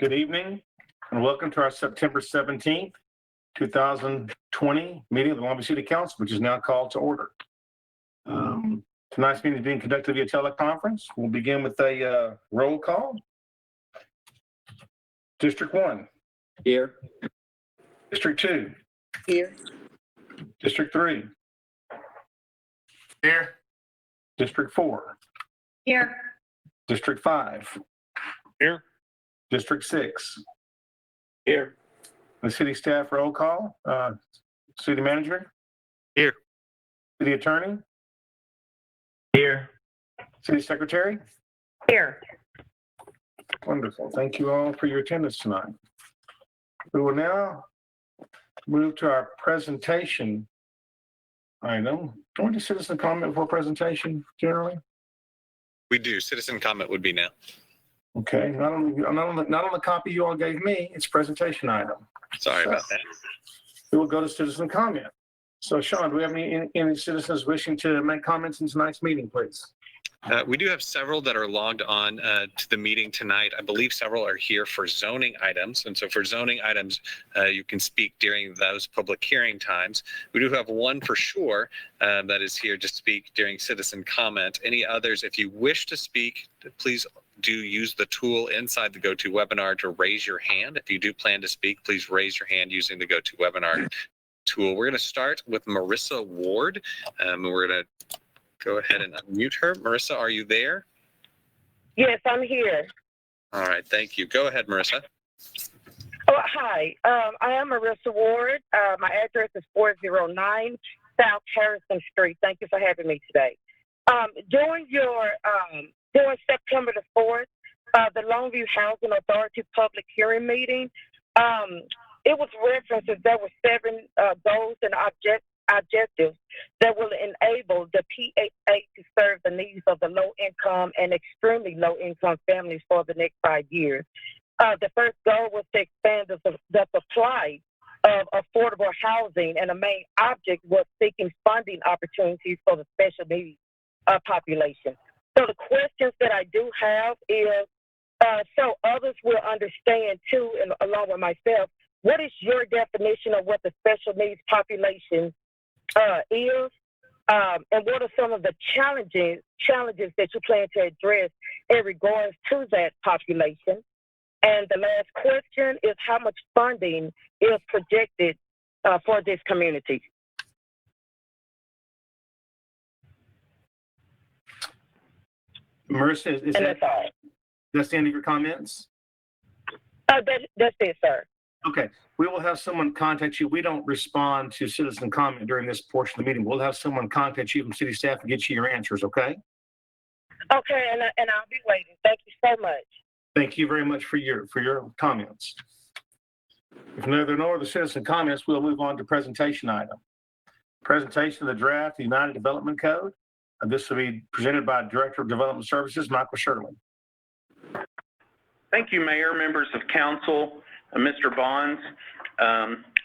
Good evening and welcome to our September 17th, 2020 meeting of the Long Beach City Council, which is now called to order. Tonight's meeting is being conducted via teleconference. We'll begin with a roll call. District 1. Here. District 2. Here. District 3. Here. District 4. Here. District 5. Here. District 6. Here. The city staff roll call. City manager. Here. City attorney. Here. City secretary. Here. Wonderful. Thank you all for your attendance tonight. We will now move to our presentation item. Don't we do citizen comment before presentation generally? We do. Citizen comment would be now. Okay, not on the copy you all gave me. It's presentation item. Sorry about that. We will go to citizen comment. So Sean, do we have any citizens wishing to make comments in tonight's meeting, please? We do have several that are logged on to the meeting tonight. I believe several are here for zoning items. And so for zoning items, you can speak during those public hearing times. We do have one for sure that is here to speak during citizen comment. Any others, if you wish to speak, please do use the tool inside the GoToWebinar to raise your hand. If you do plan to speak, please raise your hand using the GoToWebinar tool. We're going to start with Marissa Ward. We're going to go ahead and unmute her. Marissa, are you there? Yes, I'm here. All right, thank you. Go ahead, Marissa. Oh, hi. I am Marissa Ward. My address is 409 South Harrison Street. Thank you for having me today. During September the 4th, the Longview Housing Authority public hearing meeting, it was referenced that there were 7 goals and objectives that will enable the PHA to serve the needs of the low-income and extremely low-income families for the next 5 years. The first goal was to expand the supply of affordable housing, and the main object was seeking funding opportunities for the special needs population. So the questions that I do have is, so others will understand too, and along with myself, what is your definition of what the special needs population is, and what are some of the challenges that you plan to address in regards to that population? And the last question is, how much funding is projected for this community? Marissa, is that that's the end of your comments? That's it, sir. Okay, we will have someone contact you. We don't respond to citizen comment during this portion of the meeting. We'll have someone contact you from city staff and get you your answers, okay? Okay, and I'll be waiting. Thank you so much. Thank you very much for your comments. If there are no other citizen comments, we'll move on to presentation item. Presentation of the draft United Development Code. This will be presented by Director of Development Services, Michael Shirley. Thank you, Mayor, members of council, Mr. Bonds.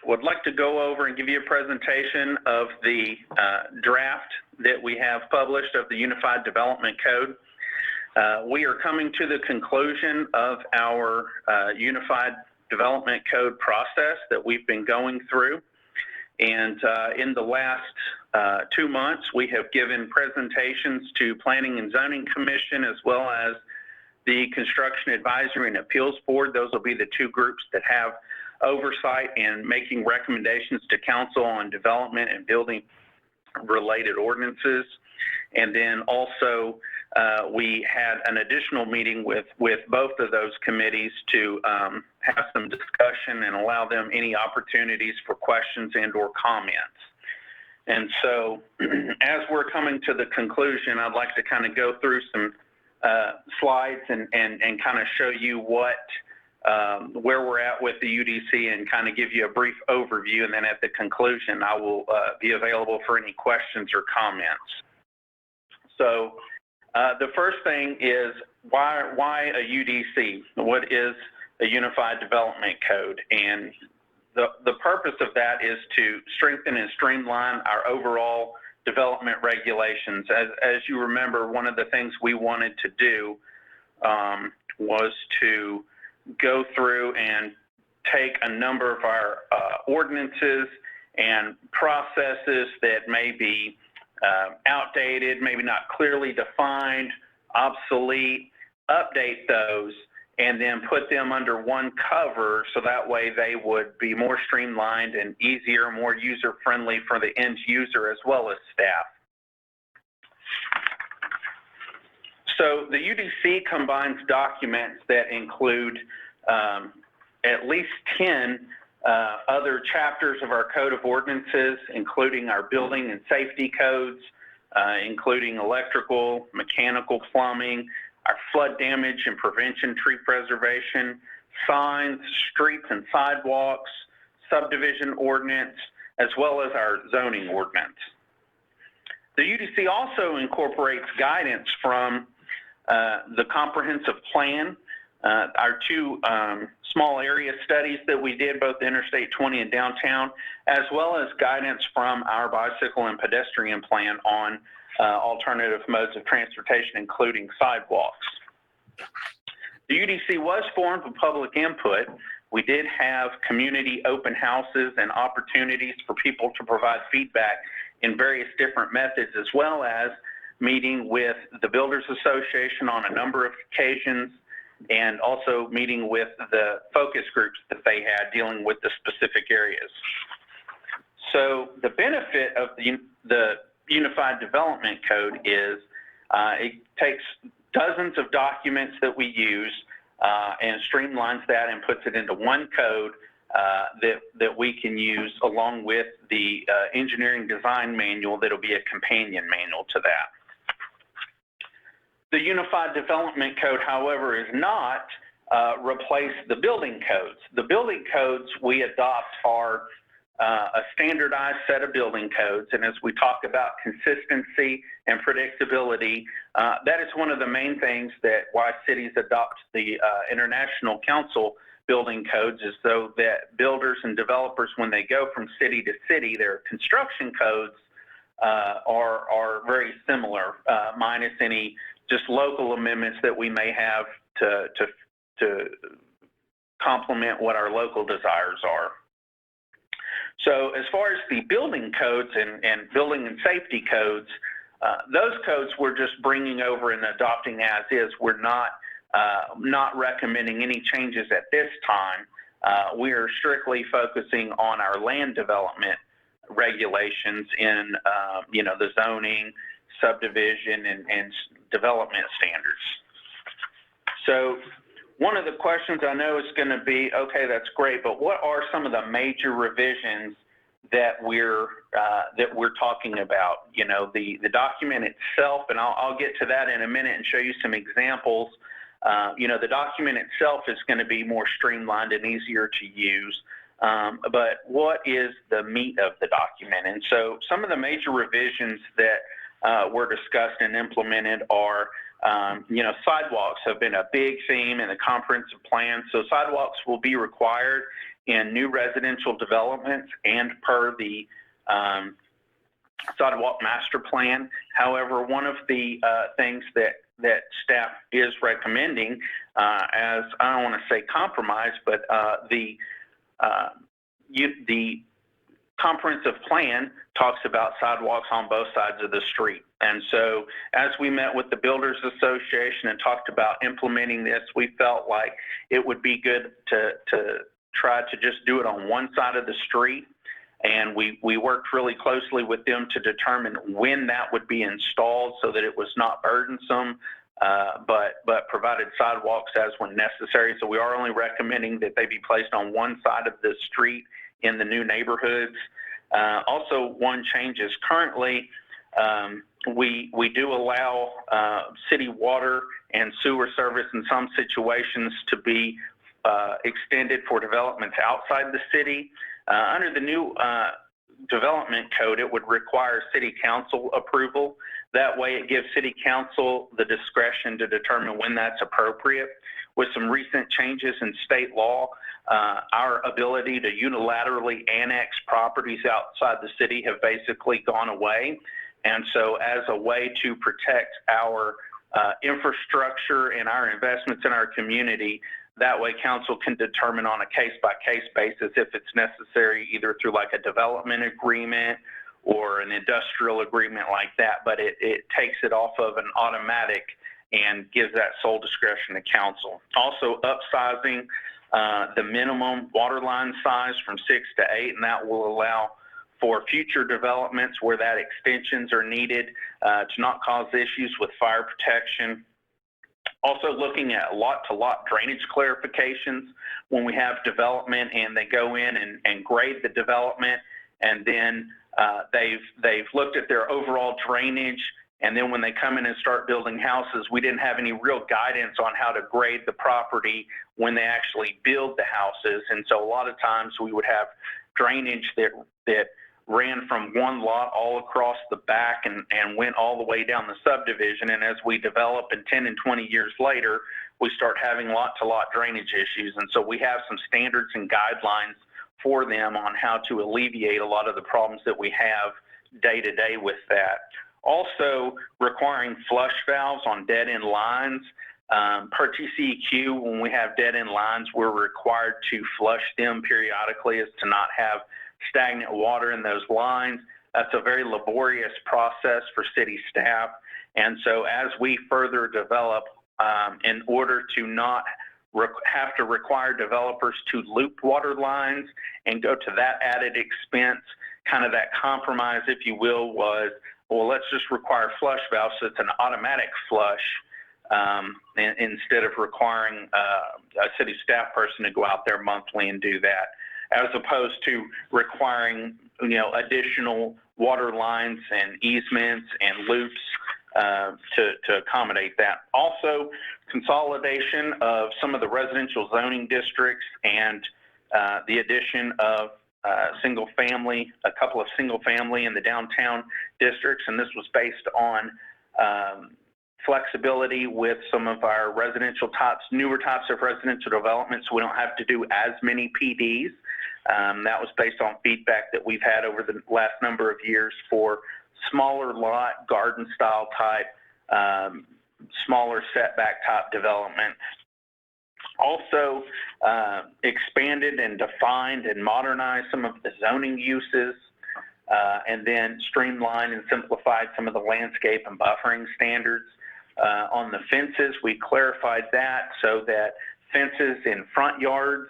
Would like to go over and give you a presentation of the draft that we have published of the Unified Development Code. We are coming to the conclusion of our Unified Development Code process that we've been going through. And in the last 2 months, we have given presentations to Planning and Zoning Commission as well as the Construction Advisory and Appeals Board. Those will be the 2 groups that have oversight and making recommendations to council on development and building related ordinances. And then also we had an additional meeting with both of those committees to have some discussion and allow them any opportunities for questions and or comments. And so as we're coming to the conclusion, I'd like to kind of go through some slides and kind of show you where we're at with the UDC and kind of give you a brief overview. And then at the conclusion, I will be available for any questions or comments. So the first thing is why a UDC? What is a Unified Development Code? And the purpose of that is to strengthen and streamline our overall development regulations. As you remember, one of the things we wanted to do was to go through and take a number of our ordinances and processes that may be outdated, maybe not clearly defined, obsolete, update those, and then put them under one cover so that way they would be more streamlined and easier, more user-friendly for the end user as well as staff. So the UDC combines documents that include at least 10 other chapters of our Code of Ordinances, including our building and safety codes, including electrical, mechanical, plumbing, our flood damage and prevention, tree preservation, signs, streets and sidewalks, subdivision ordinance, as well as our zoning ordinance. The UDC also incorporates guidance from the comprehensive plan, our two small area studies that we did, both Interstate 20 and downtown, as well as guidance from our bicycle and pedestrian plan on alternative modes of transportation, including sidewalks. The UDC was formed with public input. We did have community open houses and opportunities for people to provide feedback in various different methods, as well as meeting with the Builders Association on a number of occasions, and also meeting with the focus groups that they had dealing with the specific areas. So the benefit of the Unified Development Code is it takes dozens of documents that we use and streamlines that and puts it into one code that we can use along with the engineering design manual that'll be a companion manual to that. The Unified Development Code, however, is not replace the building codes. The building codes we adopt are a standardized set of building codes, and as we talk about consistency and predictability, that is one of the main things that why cities adopt the International Council building codes, is so that builders and developers, when they go from city to city, their construction codes are very similar, minus any just local amendments that we may have to complement what our local desires are. So as far as the building codes and building and safety codes, those codes we're just bringing over and adopting as is. We're not recommending any changes at this time. We are strictly focusing on our land development regulations in the zoning, subdivision, and development standards. So one of the questions I know is going to be, okay, that's great, but what are some of the major revisions that we're talking about? You know, the document itself, and I'll get to that in a minute and show you some examples. The document itself is going to be more streamlined and easier to use. But what is the meat of the document? And so some of the major revisions that were discussed and implemented are, sidewalks have been a big theme in the comprehensive plan. So sidewalks will be required in new residential developments and per the sidewalk master plan. However, one of the things that staff is recommending, as I don't want to say compromise, but the comprehensive plan talks about sidewalks on both sides of the street. And so as we met with the Builders Association and talked about implementing this, we felt like it would be good to try to just do it on one side of the street. And we worked really closely with them to determine when that would be installed so that it was not burdensome, but provided sidewalks as when necessary. So we are only recommending that they be placed on one side of the street in the new neighborhoods. Also, one change is currently we do allow city water and sewer service in some situations to be extended for developments outside the city. Under the new development code, it would require city council approval. That way it gives city council the discretion to determine when that's appropriate. With some recent changes in state law, our ability to unilaterally annex properties outside the city have basically gone away. And so as a way to protect our infrastructure and our investments in our community, That way council can determine on a case-by-case basis if it's necessary, either through like a development agreement or an industrial agreement like that, but it takes it off of an automatic and gives that sole discretion to council. Also upsizing the minimum water line size from 6 to 8, and that will allow for future developments where that extensions are needed to not cause issues with fire protection. Also looking at lot-to-lot drainage clarifications when we have development and they go in and grade the development, and then they've looked at their overall drainage, and then when they come in and start building houses, we didn't have any real guidance on how to grade the property when they actually build the houses. And so a lot of times we would have drainage that ran from one lot all across the back and went all the way down the subdivision. And as we develop, and 10 and 20 years later, we start having lot-to-lot drainage issues. And so we have some standards and guidelines for them on how to alleviate a lot of the problems that we have day-to-day with that. Also requiring flush valves on dead-end lines. Per TCEQ, when we have dead-end lines, we're required to flush them periodically as to not have stagnant water in those lines. That's a very laborious process for city staff. And so as we further develop, in order to not have to require developers to loop water lines and go to that added expense, kind of that compromise, if you will, was, well, let's just require flush valves so it's an automatic flush instead of requiring a city staff person to go out there monthly and do that, as opposed to requiring, additional water lines and easements and loops to accommodate that. Also, consolidation of some of the residential zoning districts and the addition of a couple of single family in the downtown districts, and this was based on flexibility with some of our newer types of residential developments, so we don't have to do as many PDs. That was based on feedback that we've had over the last number of years for smaller lot, garden style type, smaller setback type development. Also expanded and defined and modernized some of the zoning uses, and then streamlined and simplified some of the landscape and buffering standards. On the fences, we clarified that so that fences in front yards,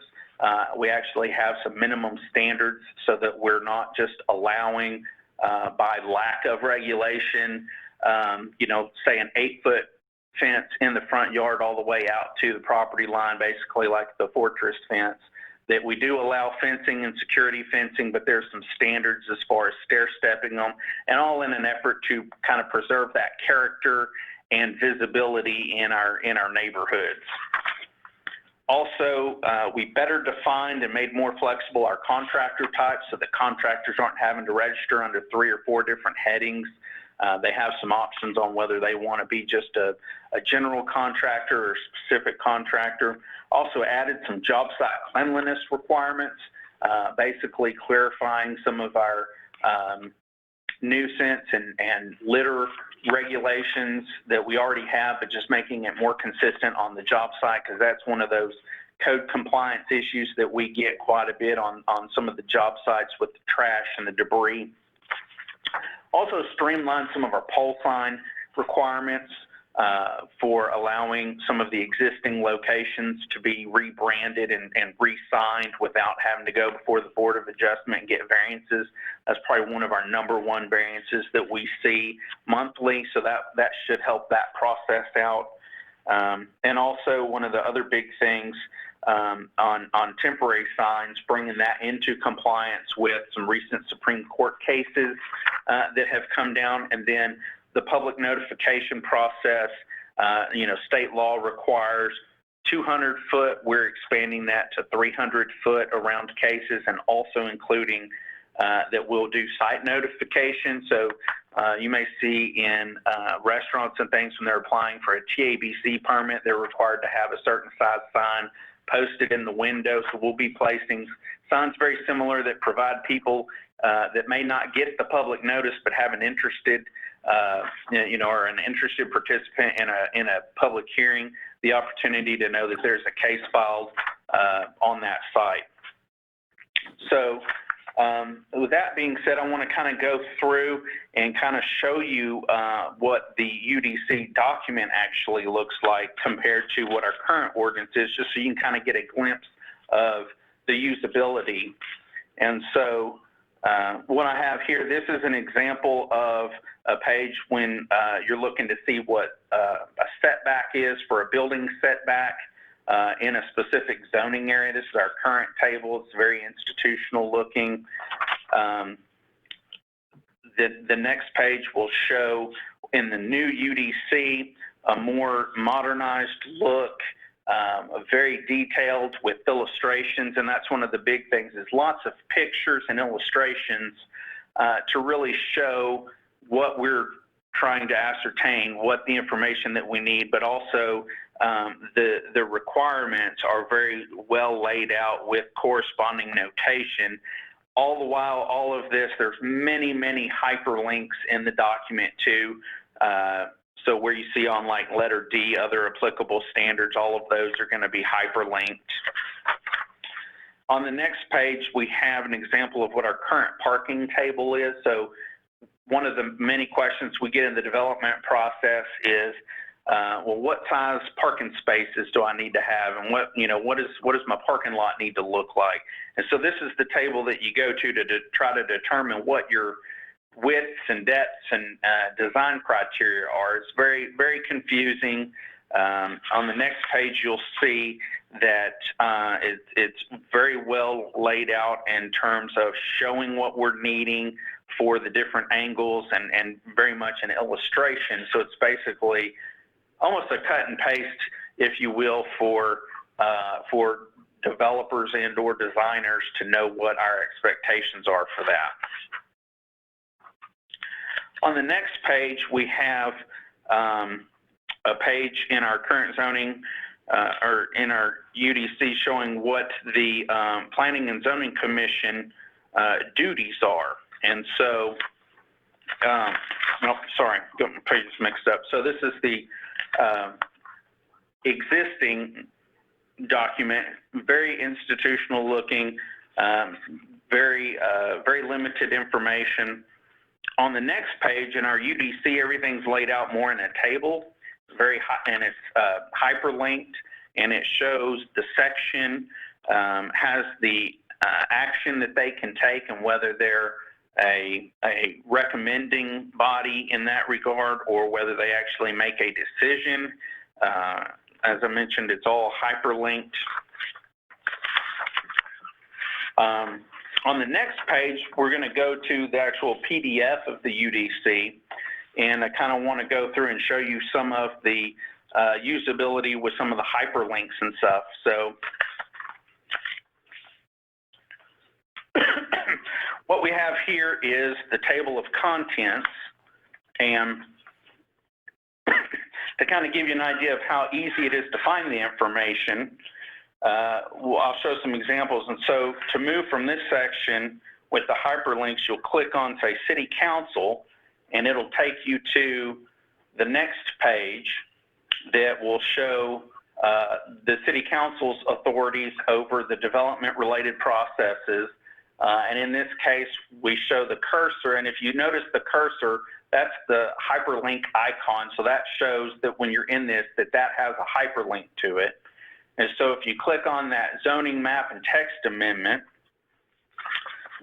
we actually have some minimum standards so that we're not just allowing by lack of regulation, say an 8-foot fence in the front yard all the way out to the property line, basically like the fortress fence. That we do allow fencing and security fencing, but there's some standards as far as stair stepping them, and all in an effort to kind of preserve that character and visibility in our neighborhoods. Also, we better defined and made more flexible our contractor types so that contractors aren't having to register under 3 or 4 different headings. They have some options on whether they want to be just a general contractor or specific contractor. Also added some job site cleanliness requirements, basically clarifying some of our nuisance and litter regulations that we already have, but just making it more consistent on the job site, because that's one of those code compliance issues that we get quite a bit on some of the job sites with the trash and the debris. Also streamline some of our pole sign requirements for allowing some of the existing locations to be rebranded and re-signed without having to go before the Board of Adjustment and get variances. That's probably one of our #1 variances that we see monthly, so that should help that process out. And also one of the other big things on temporary signs, bringing that into compliance with some recent Supreme Court cases that have come down, and then the public notification process. State law requires 200 foot. We're expanding that to 300 foot around cases, and also including that we'll do site notification. So you may see in restaurants and things when they're applying for a TABC permit, they're required to have a certain size sign posted in the window. So we'll be placing signs very similar that provide people that may not get the public notice but have an interested or an interested participant in a public hearing, the opportunity to know that there's a case filed on that site. So with that being said, I want to kind of go through and kind of show you what the UDC document actually looks like compared to what our current ordinance is, just so you can kind of get a glimpse of the usability. And so what I have here, this is an example of a page when you're looking to see what a setback is for a building setback in a specific zoning area. This is our current table. It's very institutional looking. The next page will show in the new UDC a more modernized look, very detailed with illustrations, and that's one of the big things is lots of pictures and illustrations to really show what we're trying to ascertain, what the information that we need, but also the requirements are very well laid out with corresponding notation. All the while, all of this, there's many, many hyperlinks in the document too. So where you see on like letter D, other applicable standards, all of those are going to be hyperlinked. On the next page, we have an example of what our current parking table is. So one of the many questions we get in the development process is, well, what size parking spaces do I need to have, and what does my parking lot need to look like? And so this is the table that you go to try to determine what your widths and depths and design criteria are. It's very, very confusing. On the next page, you'll see that it's very well laid out in terms of showing what we're needing for the different angles and very much an illustration. So it's basically almost a cut and paste, if you will, for developers and or designers to know what our expectations are for that. On the next page, we have a page in our current zoning or in our UDC showing what the Planning and Zoning Commission duties are. And so, sorry, got my pages mixed up. So this is the existing document, very institutional looking, very limited information. On the next page in our UDC, everything's laid out more in a table, very high, and it's hyperlinked, and it shows the section has the action that they can take and whether they're a recommending body in that regard or whether they actually make a decision. As I mentioned, it's all hyperlinked. On the next page, we're going to go to the actual PDF of the UDC, and I kind of want to go through and show you some of the usability with some of the hyperlinks and stuff. So what we have here is the table of contents, and to kind of give you an idea of how easy it is to find the information, I'll show some examples. And so to move from this section with the hyperlinks, you'll click on, say, City Council, and it'll take you to the next page that will show the City Council's authorities over the development-related processes. And in this case, we show the cursor, and if you notice the cursor, that's the hyperlink icon. So that shows that when you're in this, that has a hyperlink to it. And so if you click on that zoning map and text amendment,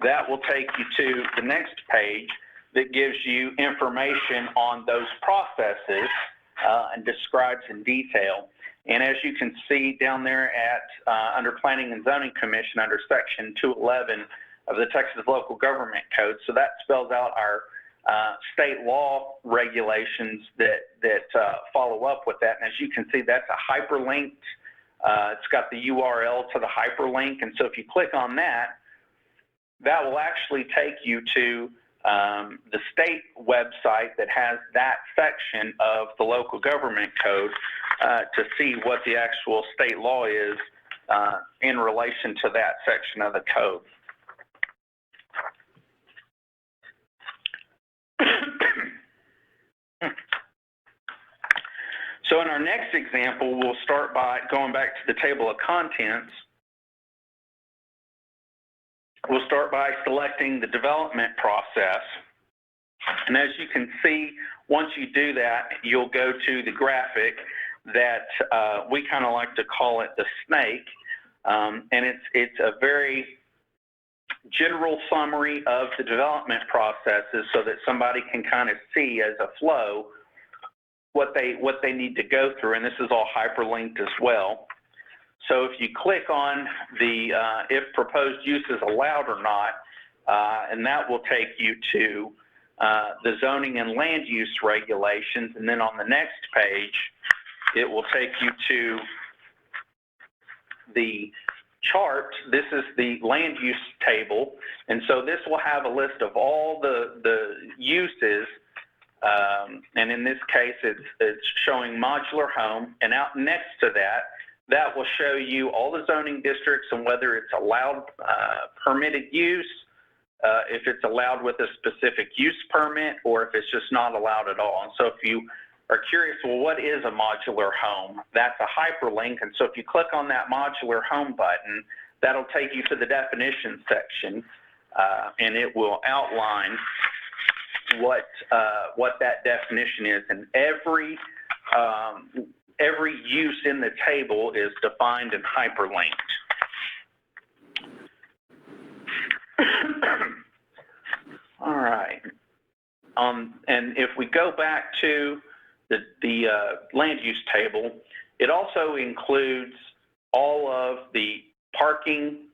that will take you to the next page that gives you information on those processes and describes in detail. And as you can see down there at under Planning and Zoning Commission under Section 211 of the Texas Local Government Code, so that spells out our state law regulations that follow up with that. And as you can see, that's a hyperlinked. It's got the URL to the hyperlink, and so if you click on that, that will actually take you to the state website that has that section of the local government code to see what the actual state law is in relation to that section of the code. So in our next example, we'll start by going back to the table of contents. We'll start by selecting the development process. And as you can see, once you do that, you'll go to the graphic that we kind of like to call it the snake. And it's a very general summary of the development processes so that somebody can kind of see as a flow what they need to go through, and this is all hyperlinked as well. So if you click on the if proposed use is allowed or not, and that will take you to the zoning and land use regulations, and then on the next page, it will take you to the chart. This is the land use table, and so this will have a list of all the uses, and in this case, it's showing modular home, and out next to that, that will show you all the zoning districts and whether it's allowed permitted use, if it's allowed with a specific use permit, or if it's just not allowed at all. And so if you are curious, well, what is a modular home? That's a hyperlink, and so if you click on that modular home button, that'll take you to the definition section, and it will outline what that definition is. And every use in the table is defined and hyperlinked. All right. And if we go back to the land use table, it also includes all of the parking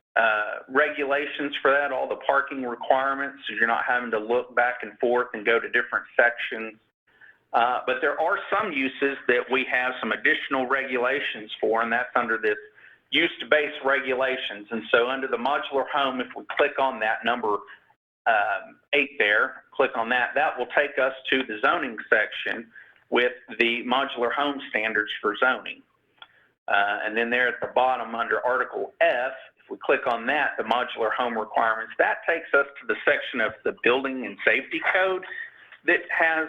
regulations for that, all the parking requirements, so you're not having to look back and forth and go to different sections. But there are some uses that we have some additional regulations for, and that's under this use-based regulations. And so under the modular home, if we click on that number 8 there, click on that, that will take us to the zoning section with the modular home standards for zoning. And then there at the bottom under Article F, if we click on that, the modular home requirements, that takes us to the section of the Building and Safety Code that has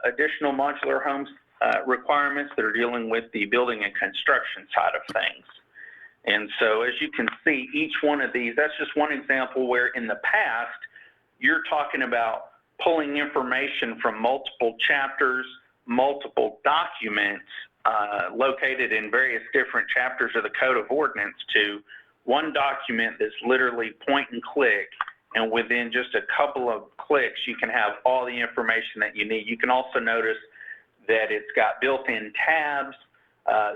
additional modular homes requirements that are dealing with the building and construction side of things. And so as you can see, each one of these, that's just one example where in the past, you're talking about pulling information from multiple chapters, multiple documents located in various different chapters of the Code of Ordinance to one document that's literally point and click, and within just a couple of clicks, you can have all the information that you need. You can also notice that it's got built-in tabs,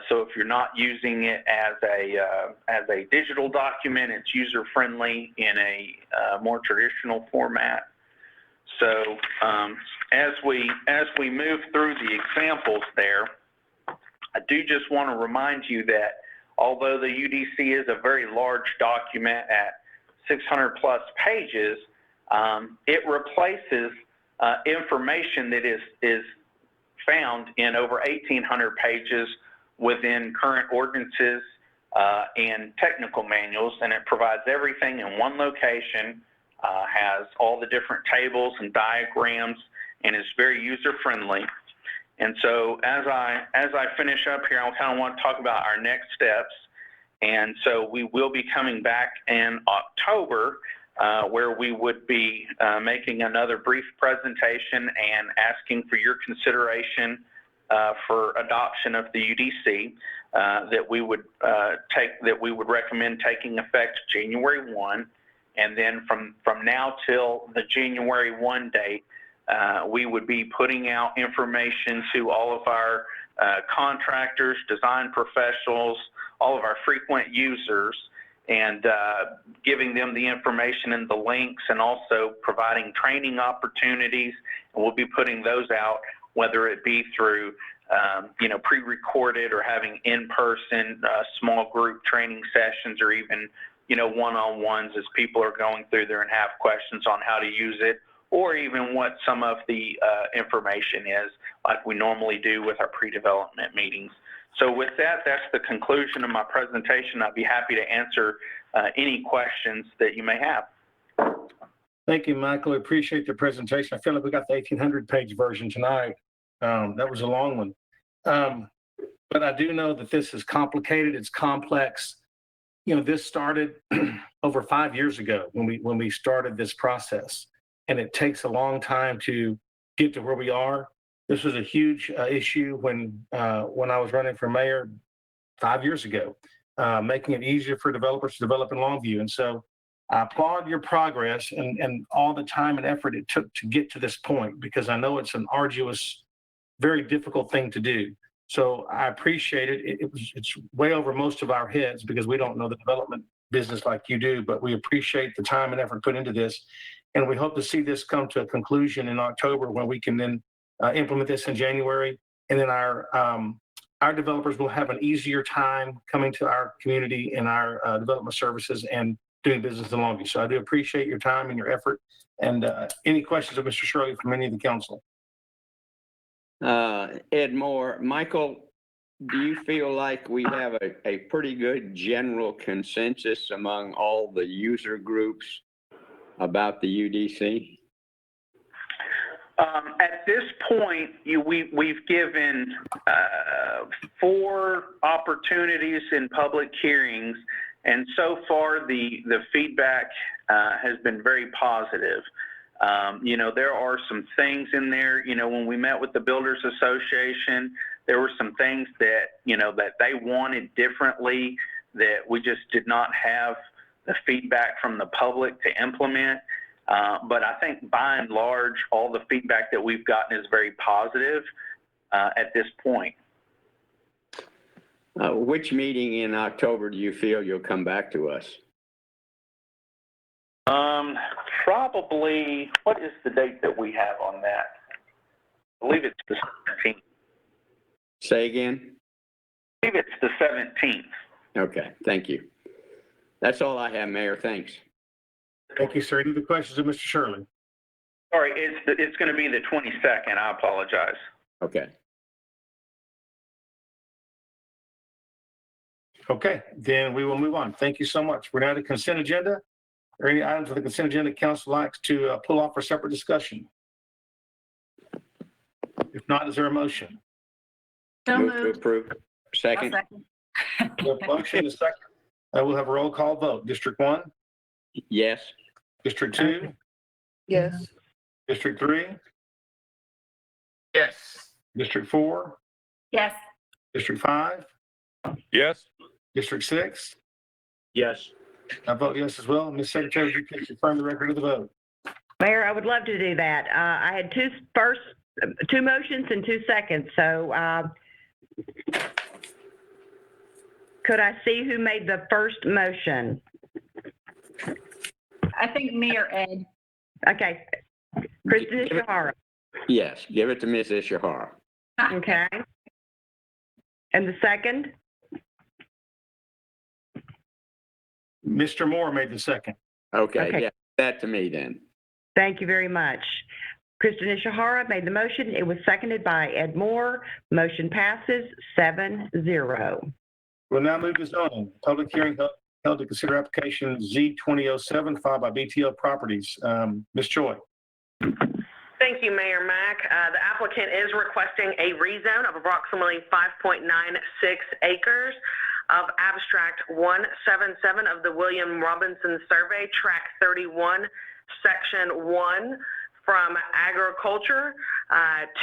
so if you're not using it as a digital document, it's user-friendly in a more traditional format. So as we move through the examples there, I do just want to remind you that although the UDC is a very large document at 600 plus pages, it replaces information that is found in over 1,800 pages within current ordinances and technical manuals, and it provides everything in one location, has all the different tables and diagrams, and is very user-friendly. And so as I finish up here, I kind of want to talk about our next steps. And so we will be coming back in October where we would be making another brief presentation and asking for your consideration for adoption of the UDC that we would recommend taking effect January 1. And then from now till the January 1 date, we would be putting out information to all of our contractors, design professionals, all of our frequent users, and giving them the information and the links, and also providing training opportunities. And we'll be putting those out, whether it be through pre-recorded or having in-person small group training sessions, or even one-on-ones as people are going through there and have questions on how to use it, or even what some of the information is, like we normally do with our pre-development meetings. So with that, that's the conclusion of my presentation. I'd be happy to answer any questions that you may have. Thank you, Michael. I appreciate the presentation. I feel like we got the 1,800-page version tonight. That was a long one. But I do know that this is complicated. It's complex. This started over 5 years ago when we started this process, and it takes a long time to get to where we are. This was a huge issue when I was running for mayor 5 years ago, making it easier for developers to develop in Longview. And so I applaud your progress and all the time and effort it took to get to this point, because I know it's an arduous, very difficult thing to do. So I appreciate it. It's way over most of our heads because we don't know the development business like you do, but we appreciate the time and effort put into this. And we hope to see this come to a conclusion in October when we can then implement this in January. And then our developers will have an easier time coming to our community and our development services and doing business in Longview. So I do appreciate your time and your effort. And any questions of Mr. Shirley from any of the council? Ed Moore, Michael, do you feel like we have a pretty good general consensus among all the user groups about the UDC? At this point, we've given 4 opportunities in public hearings, and so far the feedback has been very positive. There are some things in there, when we met with the Builders Association, there were some things that, that they wanted differently that we just did not have the feedback from the public to implement. But I think by and large, all the feedback that we've gotten is very positive at this point. Which meeting in October do you feel you'll come back to us? Probably, what is the date that we have on that? I believe it's the 17th. Say again? I believe it's the 17th. Okay, thank you. That's all I have, Mayor. Thanks. Thank you, sir. Any other questions of Mr. Shirley? Sorry, it's going to be the 22nd. I apologize. Okay. Okay, then we will move on. Thank you so much. We're now to consent agenda. Are there any items on the consent agenda council likes to pull off for separate discussion? If not, is there a motion? So Move to moved. approve. Second? I'll second. We have a motion, a second. We'll have a roll call vote. District 1, Yes. District 2, Yes. District 3, Yes. District 4, Yes. District 5, Yes. District 6. Yes. I vote yes as well. Ms. Secretary, would you please confirm the record of the vote? Mayor, I would love to do that. I had two motions and 2 seconds. So could I see who made the first motion? I think me or Ed. Okay. Kristen Ishihara. Yes. Give it to Ms. Ishihara. Okay. And the second? Mr. Moore made the second. Okay. Okay. Yeah. That to me then. Thank you very much. Kristen Ishihara made the motion. It was seconded by Ed Moore. Motion passes 7-0. We'll now move to zoning. Public hearing held to consider application Z2007 filed by BTO Properties. Ms. Choi. Thank you, Mayor Mack. The applicant is requesting a rezone of approximately 5.96 acres of abstract 177 of the William Robinson Survey, Tract 31, Section 1, from agriculture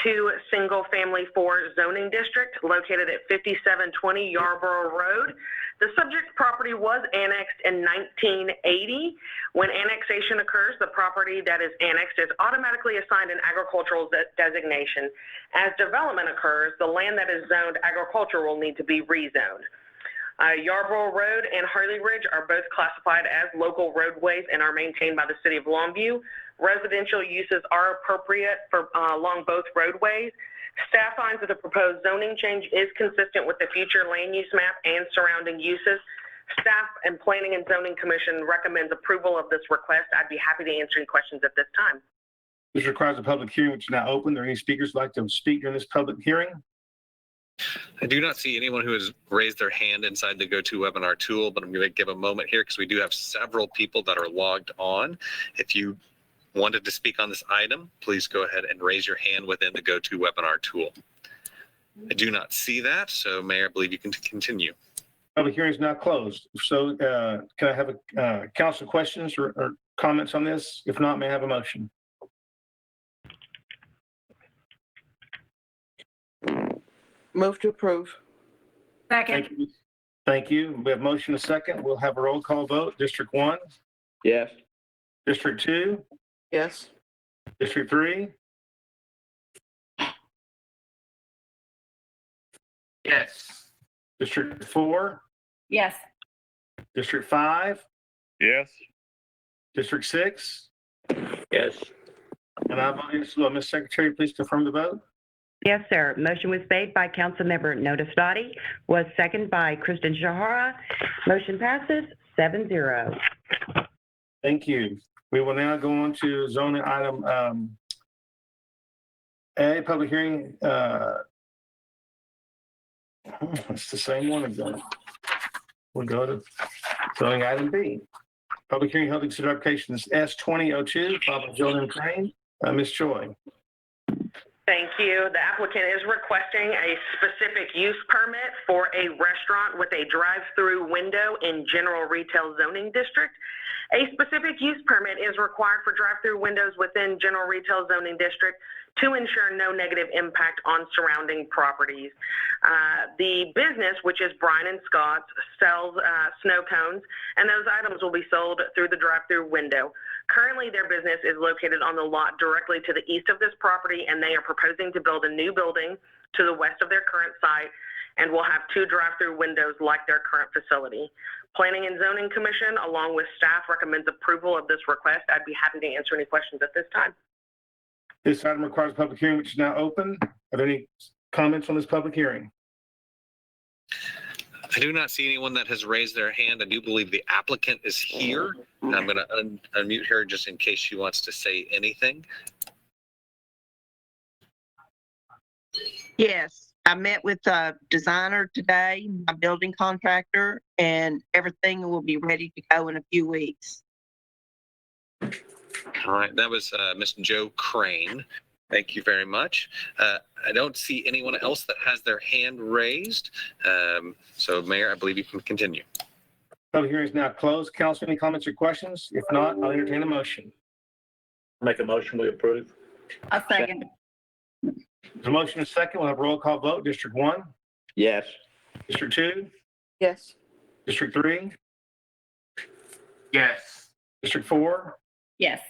to single-family 4 zoning district located at 5720 Yarborough Road. The subject property was annexed in 1980. When annexation occurs, the property that is annexed is automatically assigned an agricultural designation. As development occurs, the land that is zoned agriculture will need to be rezoned. Yarborough Road and Harley Ridge are both classified as local roadways and are maintained by the City of Longview. Residential uses are appropriate for along both roadways. Staff finds that the proposed zoning change is consistent with the future land use map and surrounding uses. Staff and Planning and Zoning Commission recommends approval of this request. I'd be happy to answer any questions at this time. This requires a public hearing, which is now open. Are there any speakers who'd like to speak during this public hearing? I do not see anyone who has raised their hand inside the GoToWebinar tool, but I'm going to give a moment here because we do have several people that are logged on. If you wanted to speak on this item, please go ahead and raise your hand within the GoToWebinar tool. I do not see that, so Mayor, I believe you can continue. Public hearing is now closed. So can I have council questions or comments on this? If not, may I have a motion? Move to approve. Second. Thank you. Thank you. We have motion a second. We'll have a roll call vote. District 1, Yes. District 2, Yes. District 3, Yes. District 4, Yes. District 5, Yes. District 6, Yes. and I vote yes as well. Ms. Secretary, please confirm the vote. Yes, sir. Motion was made by Councilmember Notice Dottie, was seconded by Kristen Shahara. Motion passes 7-0. Thank you. We will now go on to zoning item A, public hearing. It's the same one again. We'll go to zoning item B. Public hearing held to consider applications S-2002, filed by Jolyn Crane. Ms. Choi. Thank you. The applicant is requesting a specific use permit for a restaurant with a drive-through window in general retail zoning district. A specific use permit is required for drive-through windows within general retail zoning district to ensure no negative impact on surrounding properties. The business, which is Bryan and Scott's, sells snow cones, and those items will be sold through the drive-through window. Currently, their business is located on the lot directly to the east of this property, and they are proposing to build a new building to the west of their current site and will have 2 drive-through windows like their current facility. Planning and Zoning Commission, along with staff, recommends approval of this request. I'd be happy to answer any questions at this time. This item requires a public hearing, which is now open. Are there any comments on this public hearing? I do not see anyone that has raised their hand. I do believe the applicant is here. And I'm going to unmute her just in case she wants to say anything. Yes, I met with a designer today, a building contractor, and everything will be ready to go in a few weeks. All right, that was Ms. Joe Crane. Thank you very much. I don't see anyone else that has their hand raised. So Mayor, I believe you can continue. Public hearing is now closed. Council, any comments or questions? If not, I'll entertain a motion. Make a motion, we approve. A second. There's a motion and a second. We'll have a roll call vote. District 1, Yes. District 2, Yes. District 3, Yes. District 4, Yes.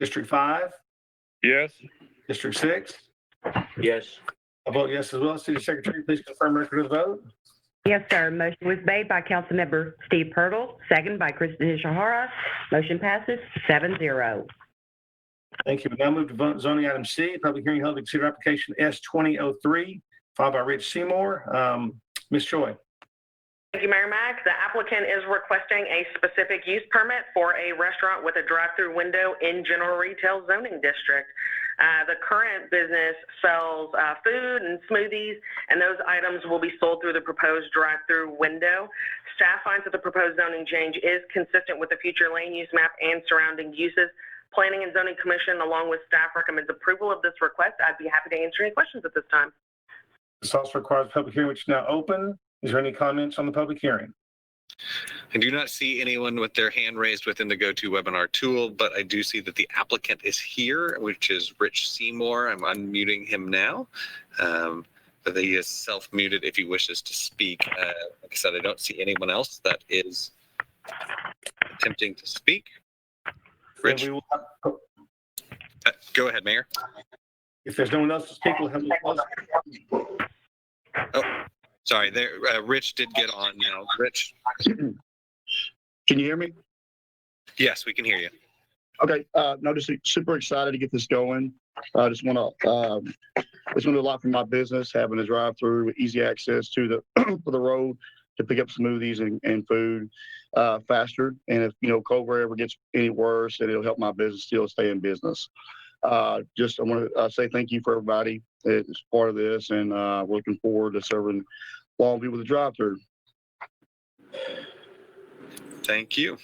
District 5, Yes. District 6. Yes. I vote yes as well. City Secretary, please confirm record of the vote. Yes, sir. Motion was made by Councilmember Steve Pirtle, seconded by Kristen Shahara. Motion passes 7-0. Thank you. We now move to zoning item C, public hearing held to consider application S-2003, filed by Rich Seymour. Ms. Choi. Thank you, Mayor Mack. The applicant is requesting a specific use permit for a restaurant with a drive-through window in general retail zoning district. The current business sells food and smoothies, and those items will be sold through the proposed drive-through window. Staff finds that the proposed zoning change is consistent with the future land use map and surrounding uses. Planning and Zoning Commission, along with staff, recommends approval of this request. I'd be happy to answer any questions at this time. This also requires a public hearing, which is now open. Is there any comments on the public hearing? I do not see anyone with their hand raised within the GoToWebinar tool, but I do see that the applicant is here, which is Rich Seymour. I'm unmuting him now. But he is self-muted if he wishes to speak. Like I said, I don't see anyone else that is attempting to speak. Rich, go ahead, Mayor. If there's no one else to speak, we'll have Oh, sorry. There, Rich did get on now. Rich. Can you hear me? Yes, we can hear you. Okay. No, just super excited to get this going. I just want to, it's going to do a lot for my business, having a drive-through with easy access to the for the road to pick up smoothies and food faster. And if, cold weather ever gets any worse, then it'll help my business still stay in business. I want to say thank you for everybody that's part of this, and we're looking forward to serving Longview with a drive-through. Thank you.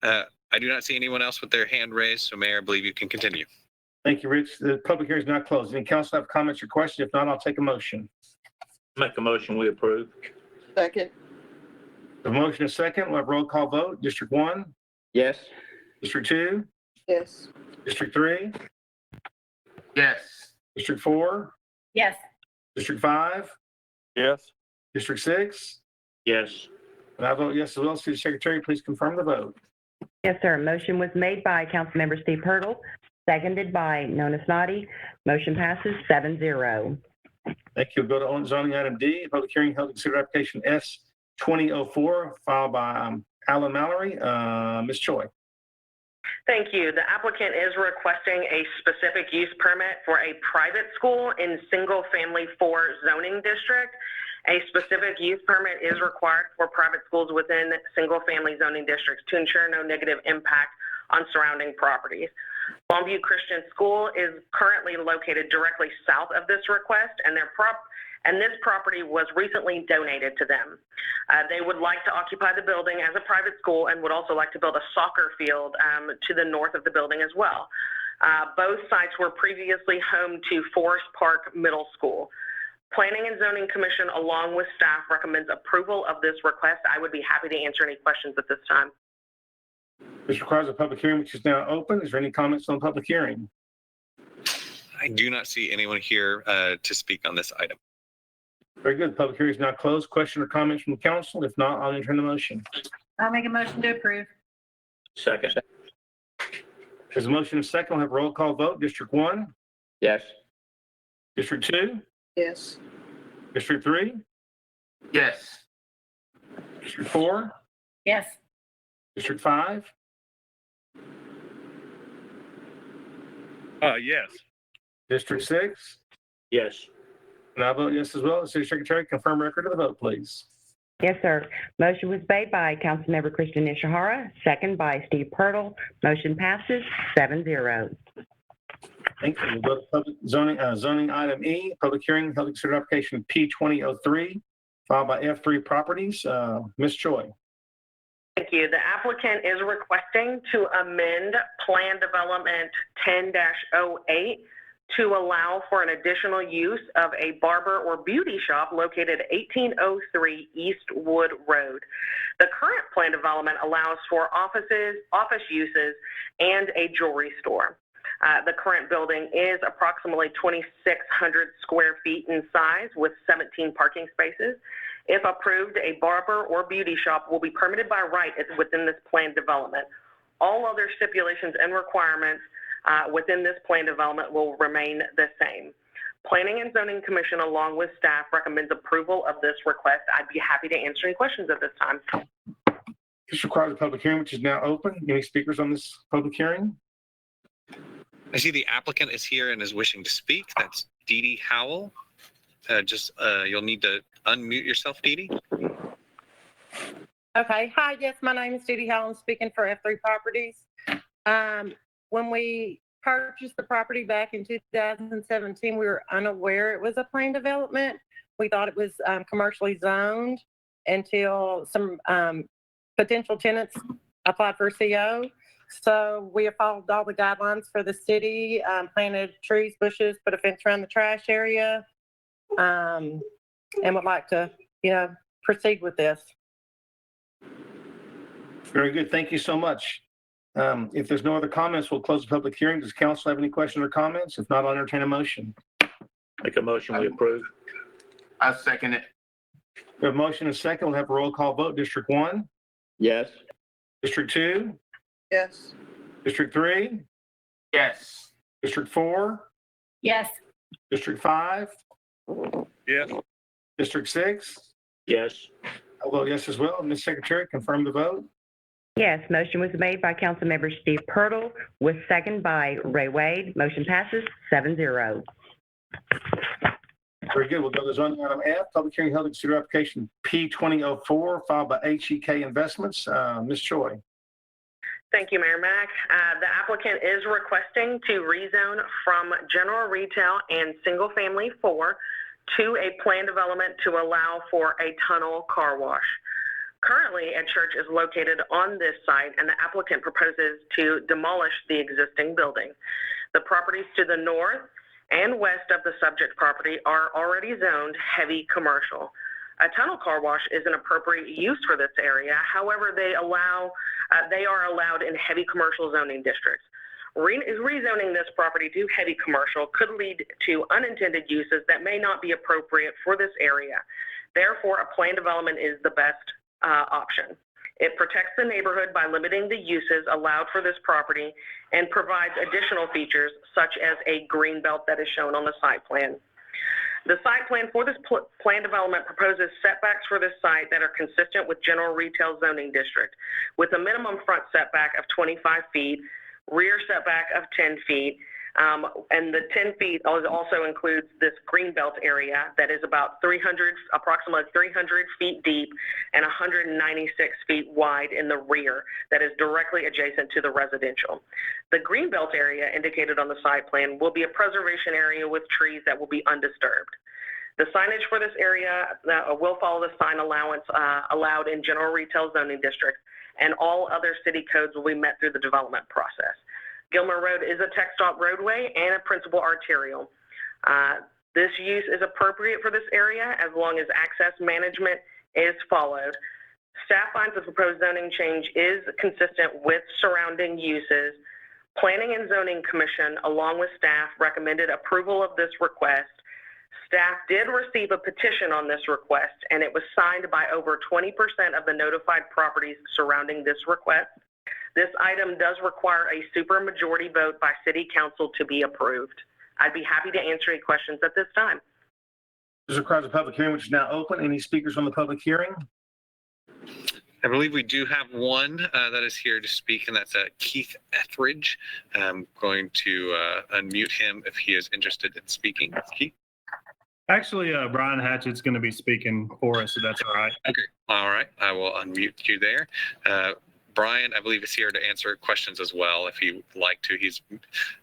I do not see anyone else with their hand raised, so Mayor, I believe you can continue. Thank you, Rich. The public hearing is now closed. Any council have comments or questions? If not, I'll take a motion. Make a motion, we approve. Second. The motion is second. We'll have roll call vote. District 1, Yes. District 2, Yes. District 3, Yes. District 4, Yes. District 5, Yes. District 6. Yes. And I vote yes as well. City Secretary, please confirm the vote. Yes, sir. Motion was made by Councilmember Steve Hurdle, seconded by Nona Snoddy. Motion passes 7-0. Thank you. We'll go to zoning item D, public hearing held to consider application S 2004 filed by Alan Mallory. Ms. Choi. Thank you. The applicant is requesting a specific use permit for a private school in single-family 4 zoning district. A specific use permit is required for private schools within single-family zoning districts to ensure no negative impact on surrounding properties. Longview Christian School is currently located directly south of this request, and this property was recently donated to them. They would like to occupy the building as a private school and would also like to build a soccer field to the north of the building as well. Both sites were previously home to Forest Park Middle School. Planning and Zoning Commission, along with staff, recommends approval of this request. I would be happy to answer any questions at this time. This requires a public hearing, which is now open. Is there any comments on the public hearing? I do not see anyone here to speak on this item. Very good. Public hearing is now closed. Question or comments from the council? If not, I'll entertain the motion. I'll make a motion to approve. Second. There's a motion and a second. We'll have a roll call vote. District 1, Yes. District 2, Yes. District 3, Yes. District 4, Yes. District 5, Yes. District 6, Yes. and I vote yes as well. City Secretary, confirm record of the vote, please. Yes, sir. Motion was made by Councilmember Christian Ishihara, second by Steve Hurdle. Motion passes 7-0. Thank you. We'll go to public zoning item E, public hearing held to consider application P 2003 filed by F3 Properties. Ms. Choi. Thank you. The applicant is requesting to amend Plan Development 10-08 to allow for an additional use of a barber or beauty shop located at 1803 East Wood Road. The current plan development allows for office uses, and a jewelry store. The current building is approximately 2,600 square feet in size with 17 parking spaces. If approved, a barber or beauty shop will be permitted by right within this plan development. All other stipulations and requirements within this plan development will remain the same. Planning and Zoning Commission, along with staff, recommends approval of this request. I'd be happy to answer any questions at this time. This requires a public hearing, which is now open. Any speakers on this public hearing? I see the applicant is here and is wishing to speak. That's Dee Dee Howell. You'll need to unmute yourself, Dee Dee. Okay. Hi, yes, my name is Judy Howell. I'm speaking for F3 Properties. When we purchased the property back in 2017, we were unaware it was a planned development. We thought it was commercially zoned until some potential tenants applied for a CO. So we have followed all the guidelines for the city, planted trees, bushes, put a fence around the trash area, and would like to, proceed with this. Very good. Thank you so much. If there's no other comments, we'll close the public hearing. Does council have any questions or comments? If not, I'll entertain a motion. Make a motion, we approve. I second it. We have a motion and a second. We'll have a roll call vote. District 1, Yes. District 2, Yes. District 3, Yes. District 4, Yes. District 5, Yes. District 6. Yes. I'll vote yes as well. Ms. Secretary, confirm the vote. Yes, motion was made by Councilmember Steve Hurdle, was second by Ray Wade. Motion passes 7-0. Very good. We'll go to zoning item F, public hearing held to consider application P 2004 filed by HEK Investments. Ms. Choi. Thank you, Mayor Mack. The applicant is requesting to rezone from general retail and single-family 4 to a planned development to allow for a tunnel car wash. Currently, a church is located on this site, and the applicant proposes to demolish the existing building. The properties to the north and west of the subject property are already zoned heavy commercial. A tunnel car wash is an appropriate use for this area. However, they are allowed in heavy commercial zoning districts. Rezoning this property to heavy commercial could lead to unintended uses that may not be appropriate for this area. Therefore, a planned development is the best option. It protects the neighborhood by limiting the uses allowed for this property and provides additional features such as a green belt that is shown on the site plan. The site plan for this planned development proposes setbacks for this site that are consistent with general retail zoning district, with a minimum front setback of 25 feet, rear setback of 10 feet, and the 10 feet also includes this green belt area that is approximately 300 feet deep and 196 feet wide in the rear that is directly adjacent to the residential. The green belt area indicated on the site plan will be a preservation area with trees that will be undisturbed. The signage for this area will follow the sign allowance allowed in general retail zoning districts, and all other city codes will be met through the development process. Gilmer Road is a tech-stop roadway and a principal arterial. This use is appropriate for this area as long as access management is followed. Staff finds the proposed zoning change is consistent with surrounding uses. Planning and Zoning Commission, along with staff, recommended approval of this request. Staff did receive a petition on this request, and it was signed by over 20% of the notified properties surrounding this request. This item does require a supermajority vote by City Council to be approved. I'd be happy to answer any questions at this time. This requires a public hearing, which is now open. Any speakers on the public hearing? I believe we do have one that is here to speak, and that's Keith Etheridge. I'm going to unmute him if he is interested in speaking. Keith? Actually, Brian Hatchett's going to be speaking for us, so that's all right. Okay. All right. I will unmute you there. Brian, I believe, is here to answer questions as well if he would like to. He's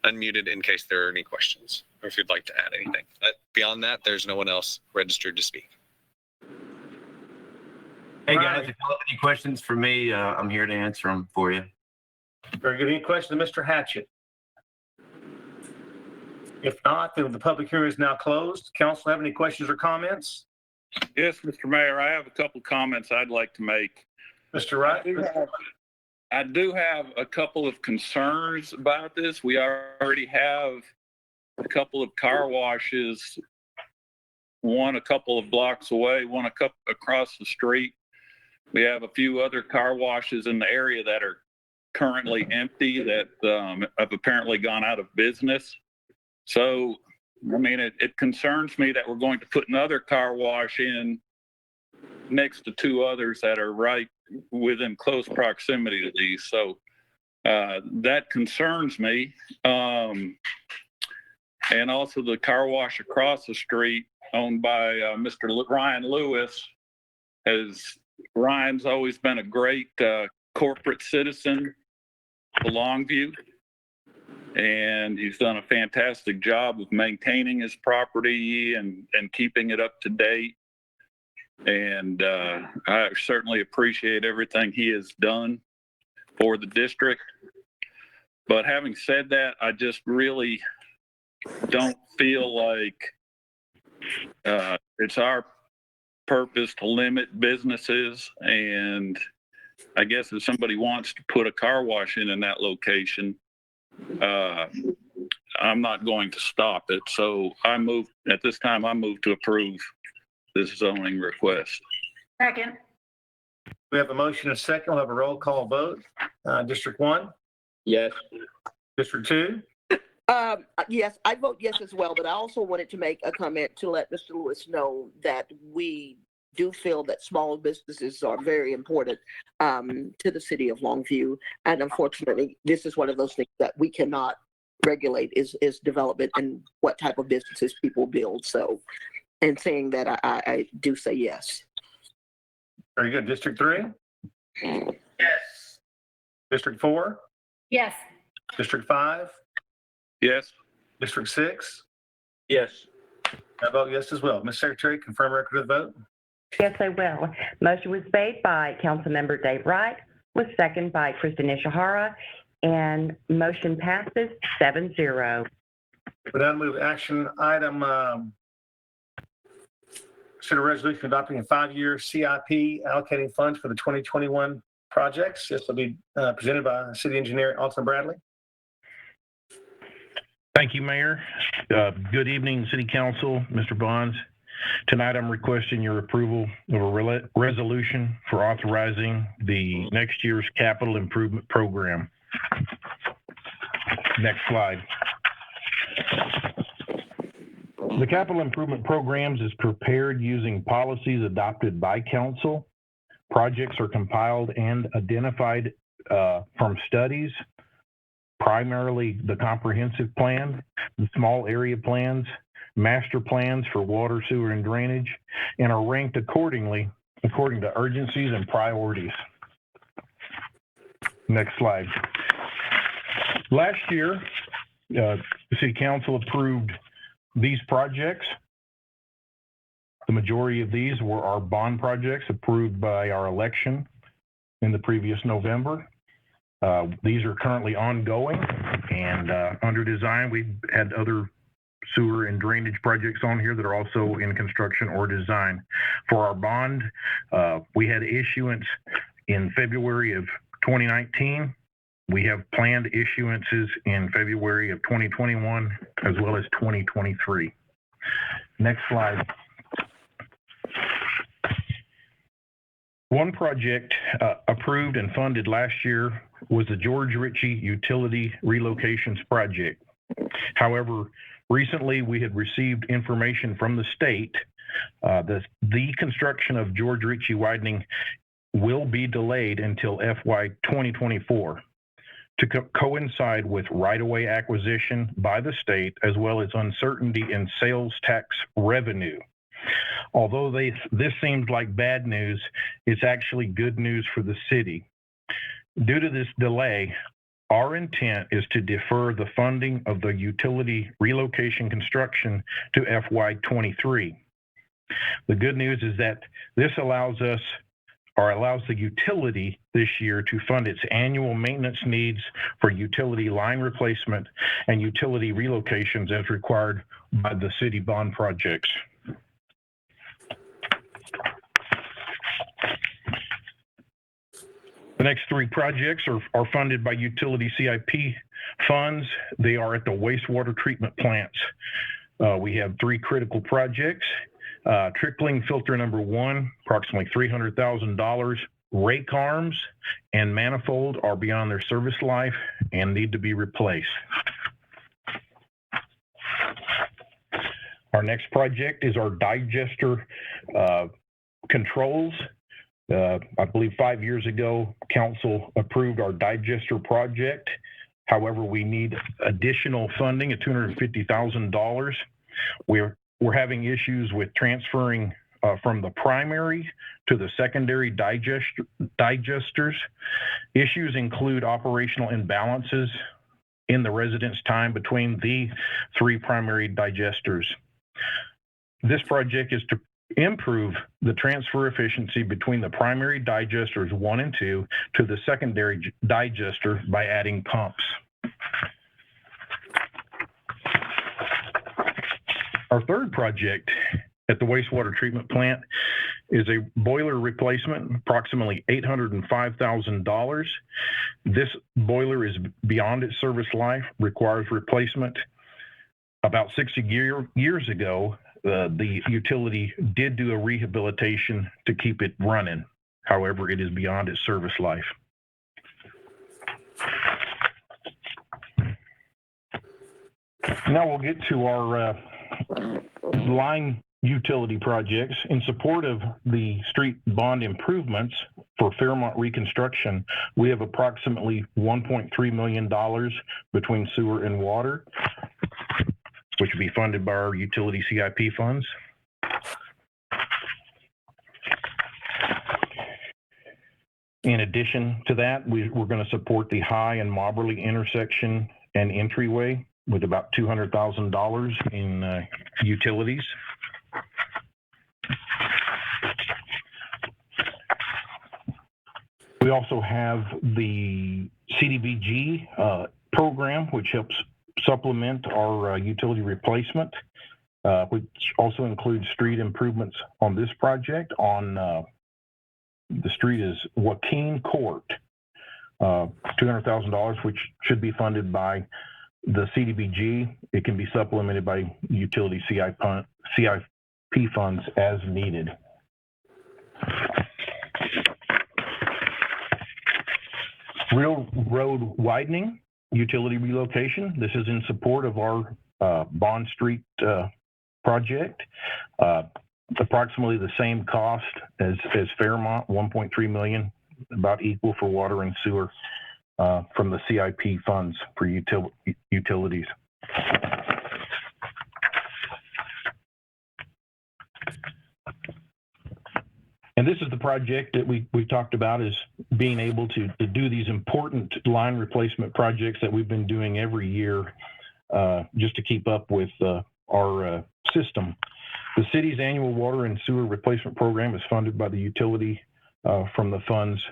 unmuted in case there are any questions or if you'd like to add anything. But beyond that, there's no one else registered to speak. Hey guys, if you have any questions for me, I'm here to answer them for you. Very good. Any questions of Mr. Hatchett? If not, then the public hearing is now closed. Council, have any questions or comments? Yes, Mr. Mayor, I have a couple comments I'd like to make. Mr. Wright? I do have a couple of concerns about this. We already have a couple of car washes, one a couple of blocks away, one across the street. We have a few other car washes in the area that are currently empty that have apparently gone out of business. So, I mean, it concerns me that we're going to put another car wash in next to two others that are right within close proximity to these. So that concerns me. And also the car wash across the street owned by Mr. Ryan Lewis. Ryan's always been a great corporate citizen for Longview. And he's done a fantastic job of maintaining his property and keeping it up to date. And I certainly appreciate everything he has done for the district. But having said that, I just really don't feel like it's our purpose to limit businesses. And I guess if somebody wants to put a car wash in that location, I'm not going to stop it. So at this time, I move to approve this zoning request. Second. We have a motion and a second. We'll have a roll call vote. District 1? Yes. District 2? Yes, I vote yes as well, but I also wanted to make a comment to let Mr. Lewis know that we do feel that small businesses are very important to the city of Longview. And unfortunately, this is one of those things that we cannot regulate is development and what type of businesses people build. So, and saying that I do say yes. Very good. District 3? Yes. District 4? Yes. District 5? Yes. District 6? Yes. I vote yes as well. Ms. Secretary, confirm record of the vote. Yes, I will. Motion was made by Councilmember Dave Wright, was seconded by Kristen Ishihara, and motion passes 7-0. We're now move to action item, consider resolution adopting a 5-year CIP allocating funds for the 2021 projects. This will be presented by City Engineer Alton Bradley. Thank you, Mayor. Good evening, City Council, Mr. Bonds. Tonight, I'm requesting your approval of a resolution for authorizing the next year's capital improvement program. Next slide. The capital improvement programs is prepared using policies adopted by council. Projects are compiled and identified from studies, primarily the comprehensive plan, the small area plans, master plans for water, sewer, and drainage, and are ranked accordingly according to urgencies and priorities. Next slide. Last year, the City Council approved these projects. The majority of these were our bond projects approved by our election in the previous November. These are currently ongoing and under design. We've had other sewer and drainage projects on here that are also in construction or design. For our bond, we had issuance in February of 2019. We have planned issuances in February of 2021 as well as 2023. Next slide. One project approved and funded last year was the George Ritchie Utility Relocations Project. However, recently we had received information from the state that the construction of George Ritchie widening will be delayed until FY 2024 to coincide with right-of-way acquisition by the state as well as uncertainty in sales tax revenue. Although this seems like bad news, it's actually good news for the city. Due to this delay, our intent is to defer the funding of the utility relocation construction to FY 23. The good news is that this allows the utility this year to fund its annual maintenance needs for utility line replacement and utility relocations as required by the city bond projects. The next 3 projects are funded by utility CIP funds. They are at the wastewater treatment plants. We have 3 critical projects. Trickling filter number 1, approximately $300,000. Rake arms and manifold are beyond their service life and need to be replaced. Our next project is our digester controls. I believe 5 years ago, council approved our digester project. However, we need additional funding at $250,000. We're having issues with transferring from the primary to the secondary digesters. Issues include operational imbalances in the residents' time between the 3 primary digesters. This project is to improve the transfer efficiency between the primary digesters 1 and 2 to the secondary digester by adding pumps. Our third project at the wastewater treatment plant is a boiler replacement, approximately $805,000. This boiler is beyond its service life, requires replacement. About 60 years ago, the utility did do a rehabilitation to keep it running. However, it is beyond its service life. Now we'll get to our line utility projects. In support of the street bond improvements for Fairmont reconstruction, we have approximately $1.3 million between sewer and water, which will be funded by our utility CIP funds. In addition to that, we're going to support the High and Mobberly intersection and entryway with about $200,000 in utilities. We also have the CDBG program, which helps supplement our utility replacement, which also includes street improvements on this project. On the street is Joaquin Court, $200,000, which should be funded by the CDBG. It can be supplemented by utility CIP funds as needed. Railroad widening, utility relocation. This is in support of our Bond Street project. Approximately the same cost as Fairmont, $1.3 million, about equal for water and sewer from the CIP funds for utilities. And this is the project that we talked about, is being able to do these important line replacement projects that we've been doing every year just to keep up with our system. The city's annual water and sewer replacement program is funded by the utility from the funds,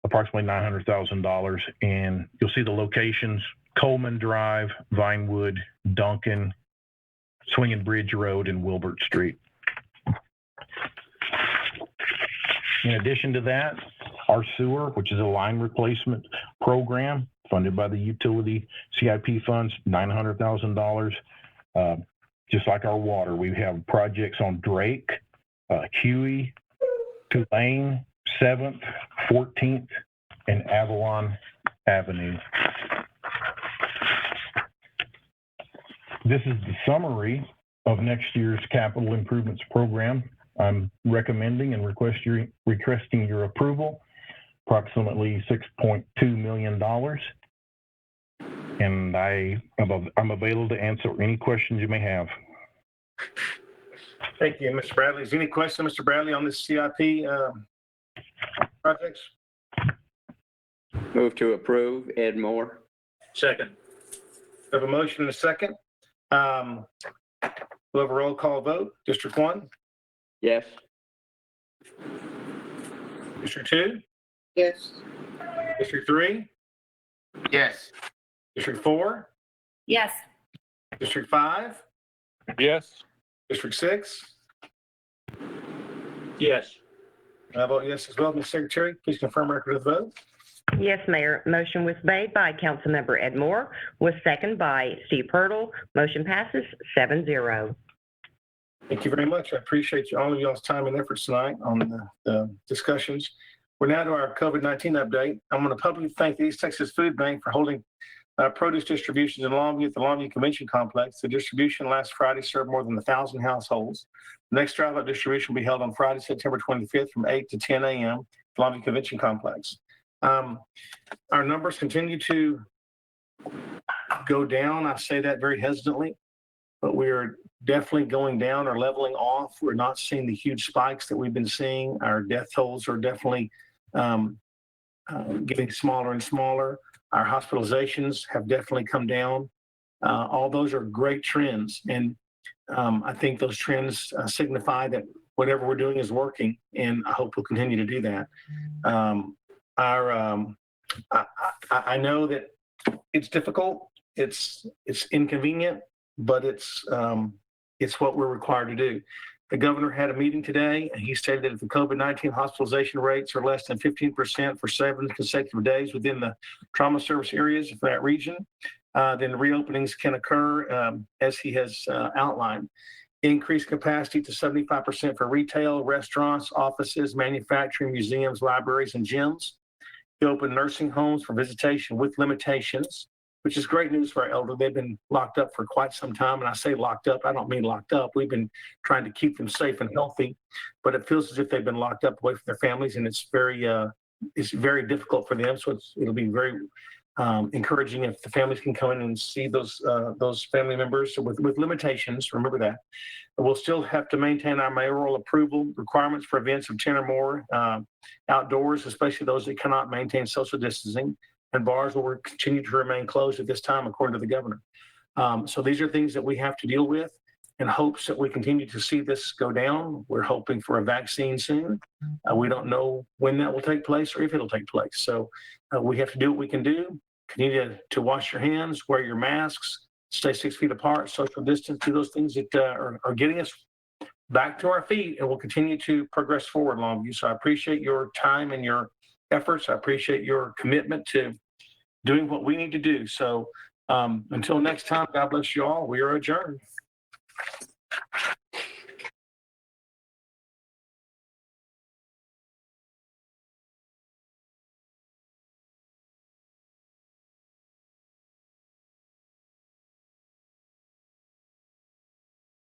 approximately $900,000. And you'll see the locations: Coleman Drive, Vinewood, Duncan, Swinging Bridge Road, and Wilbert Street. In addition to that, our sewer, which is a line replacement program funded by the utility CIP funds, $900,000. Just like our water, we have projects on Drake, Huey, Tulane, 7th, 14th, and Avalon Avenue. This is the summary of next year's capital improvements program. I'm recommending and requesting your approval, approximately $6.2 million. And I'm available to answer any questions you may have. Thank you, Mr. Bradley. Is there any question, Mr. Bradley, on this CIP projects? Move to approve. Ed Moore. Second. We have a motion and a second. We'll have a roll call vote. District 1? Yes. District 2? Yes. District 3? Yes. District 4? Yes. District 5? Yes. District 6? Yes. I vote yes as well. Ms. Secretary, please confirm record of the vote. Yes, Mayor. Motion was made by Councilmember Ed Moore, was seconded by Steve Hurdle. Motion passes 7-0. Thank you very much. I appreciate all of y'all's time and efforts tonight on the discussions. We're now to our COVID-19 update. I'm going to publicly thank the East Texas Food Bank for holding produce distributions in Longview at the Longview Convention Complex. The distribution last Friday served more than 1,000 households. The next drive-up distribution will be held on Friday, September 25th from 8 to 10 a.m. at the Longview Convention Complex. Our numbers continue to go down. I say that very hesitantly, but we are definitely going down or leveling off. We're not seeing the huge spikes that we've been seeing. Our death tolls are definitely getting smaller and smaller. Our hospitalizations have definitely come down. All those are great trends. And I think those trends signify that whatever we're doing is working, and I hope we'll continue to do that. I know that it's difficult, it's inconvenient, but it's what we're required to do. The governor had a meeting today, and he stated that if the COVID-19 hospitalization rates are less than 15% for 7 consecutive days within the trauma service areas of that region, then reopenings can occur as he has outlined. Increase capacity to 75% for retail, restaurants, offices, manufacturing, museums, libraries, and gyms. He opened nursing homes for visitation with limitations, which is great news for our elderly. They've been locked up for quite some time. And I say locked up, I don't mean locked up. We've been trying to keep them safe and healthy, but it feels as if they've been locked up away from their families, and it's very difficult for them. So it'll be very encouraging if the families can come in and see those family members with limitations. Remember that. We'll still have to maintain our mayoral approval requirements for events of 10 or more outdoors, especially those that cannot maintain social distancing. And bars will continue to remain closed at this time, according to the governor. So these are things that we have to deal with in hopes that we continue to see this go down. We're hoping for a vaccine soon. We don't know when that will take place or if it'll take place. So we have to do what we can do. Continue to wash your hands, wear your masks, stay 6 feet apart, social distance, do those things that are getting us back to our feet, and we'll continue to progress forward, Longview. So I appreciate your time and your efforts. I appreciate your commitment to doing what we need to do. So until next time, God bless you all. We are adjourned.